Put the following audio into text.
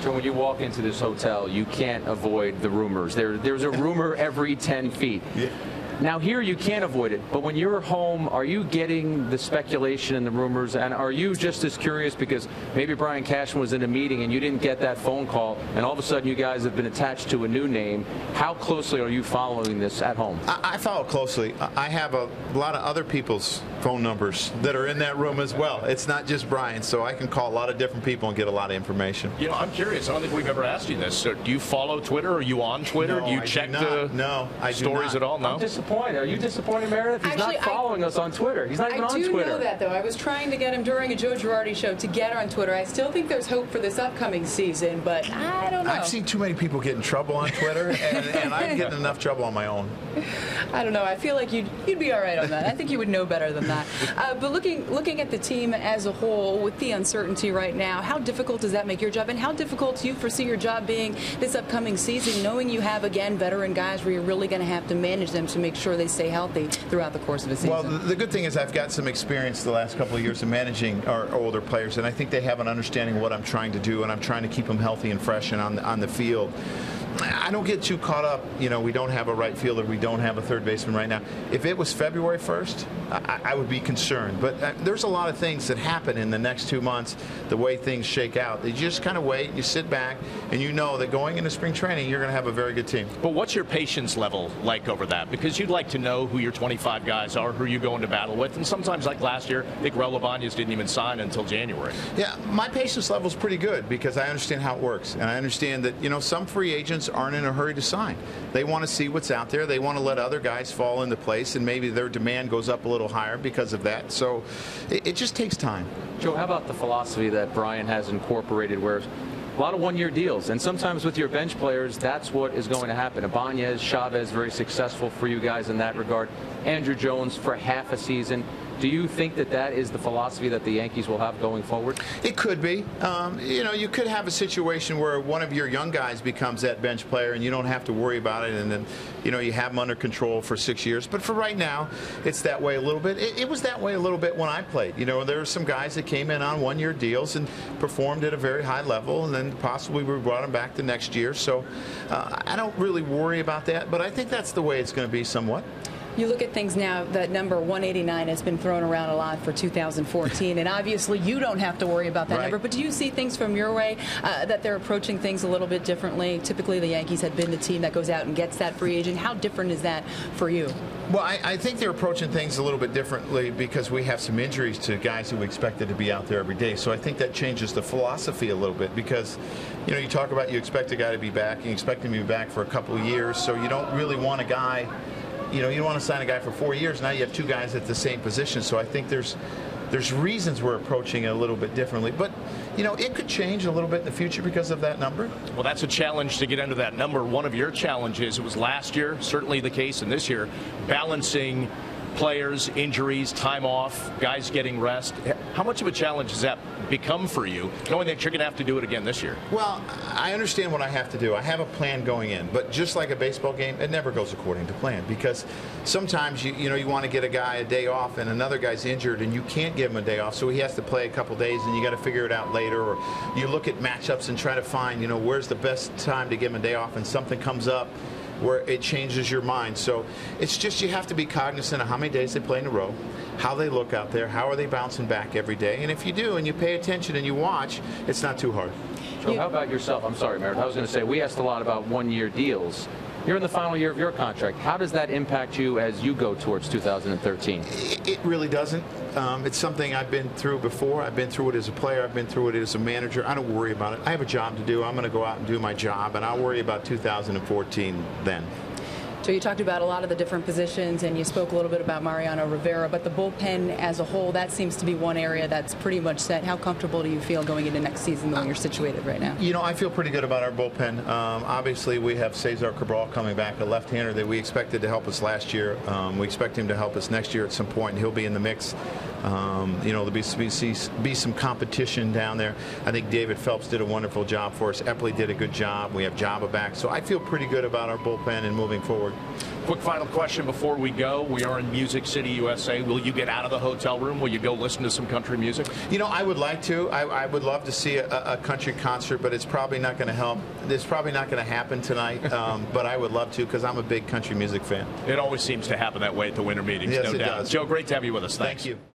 So when you walk into this hotel, you can't avoid the rumors. There's a rumor every 10 feet. Yeah. Now here you can't avoid it, but when you're home, are you getting the speculation and the rumors, and are you just as curious because maybe Brian Cashman was in a meeting and you didn't get that phone call, and all of a sudden you guys have been attached to a new name? How closely are you following this at home? I follow closely. I have a lot of other people's phone numbers that are in that room as well. It's not just Brian, so I can call a lot of different people and get a lot of information. You know, I'm curious. I don't think we've ever asked you this. So do you follow Twitter? Are you on Twitter? No, do you I check do not. the No, I do stories not. at all? No. I'm disappointed. Are you disappointed, Meredith? He's Actually, not following us on Twitter. He's not even on Twitter. I do know that, though. I was trying to get him during a Joe Girardi show to get on Twitter. I still think there's hope for this upcoming season, but I don't know. I've seen too many people get in trouble on Twitter, and I'm getting enough trouble on my own. I don't know. I feel like you'd be all right on that. I think you would know better than that. But looking at the team as a whole, with the uncertainty right now, how difficult does that make your job? And how difficult do you foresee your job being this upcoming season, knowing you have, again, veteran guys where you're really going to have to manage them to make sure they stay healthy throughout the course of the season? Well, the good thing is I've got some experience the last couple of years of managing our older players, and I think they have an understanding of what I'm trying to do, and I'm trying to keep them healthy and fresh and on the field. I don't get too caught up, you know, we don't have a right fielder, we don't have a third baseman right now. If it was February 1st, I would be concerned. But there's a lot of things that happen in the next 2 months, the way things shake out. You just kind of wait, you sit back, and you know that going into spring training, you're going to have a very good team. But what's your patience level like over that? Because you'd like to know who your 25 guys are, who you're going to battle with. And sometimes, like last year, I think Raul Ibanez didn't even sign until January. Yeah, my patience level is pretty good because I understand how it works. And I understand that, you know, some free agents aren't in a hurry to sign. They want to see what's out there. They want to let other guys fall into place, and maybe their demand goes up a little higher because of that. So it just takes time. Joe, how about the philosophy that Brian has incorporated where a lot of one-year deals, and sometimes with your bench players, that's what is going to happen. Ibanez, Chavez, very successful for you guys in that regard. Andrew Jones for half a season. Do you think that that is the philosophy that the Yankees will have going forward? It could be. You know, you could have a situation where one of your young guys becomes that bench player and you don't have to worry about it, and then, you know, you have them under control for 6 years. But for right now, it's that way a little bit. It was that way a little bit when I played. You know, there were some guys that came in on one-year deals and performed at a very high level, and then possibly we brought them back the next year. So I don't really worry about that, but I think that's the way it's going to be somewhat. You look at things now, that number 189 has been thrown around a lot for 2014, and obviously you don't have to worry about that number, but do you see things from your way that they're approaching things a little bit differently? Typically the Yankees had been the team that goes out and gets that free agent. How different is that for you? Well, I think they're approaching things a little bit differently because we have some injuries to guys who we expected to be out there every day. So I think that changes the philosophy a little bit because, you know, you talk about you expect a guy to be back, and you expect him to be back for a couple of years, so you don't really want a guy. You know, you don't want to sign a guy for 4 years. Now you have two guys at the same position. So I think there's reasons we're approaching it a little bit differently. But, you know, it could change a little bit in the future because of that number. Well, that's a challenge to get under that number. One of your challenges, it was last year, certainly the case in this year, balancing players, injuries, time off, guys getting rest. How much of a challenge has that become for you, knowing that you're going to have to do it again this year? Well, I understand what I have to do. I have a plan going in, but just like a baseball game, it never goes according to plan because sometimes you know you want to get a guy a day off and another guy's injured and you can't give him a day off, so he has to play a couple days and you got to figure it out later, or you look at matchups and try to find, you know, where's the best time to give him a day off, and something comes up where it changes your mind. So it's just you have to be cognizant of how many days they play in a row, how they look out there, how are they bouncing back every day. And if you do and you pay attention and you watch, it's not too hard. So how about yourself? I'm sorry, Meredith. I was going to say, we asked a lot about one-year deals. You're in the final year of your contract. How does that impact you as you go towards 2013? It really doesn't. It's something I've been through before. I've been through it as a player. I've been through it as a manager. I don't worry about it. I have a job to do. I'm going to go out and do my job, and I'll worry about 2014 then. So you talked about a lot of the different positions, and you spoke a little bit about Mariano Rivera, but the bullpen as a whole, that seems to be one area that's pretty much set. How comfortable do you feel going into next season the way you're situated right now? You know, I feel pretty good about our bullpen. Obviously, we have Cesar Cabral coming back, a left-hander that we expected to help us last year. We expect him to help us next year at some point, and he'll be in the mix. You know, there'll be some competition down there. I think David Phelps did a wonderful job for us. Epley did a good job. We have Jabba back. So I feel pretty good about our bullpen and moving forward. Quick final question before we go. We are in Music City, USA. Will you get out of the hotel room? Will you go listen to some country music? You know, I would like to. I would love to see a country concert, but it's probably not going to help. It's probably not going to happen tonight, but I would love to because I'm a big country music fan. It always seems to happen that way at the winter meetings, Yes, no it doubt. does. Joe, great to have you with us. Thanks. Thank you.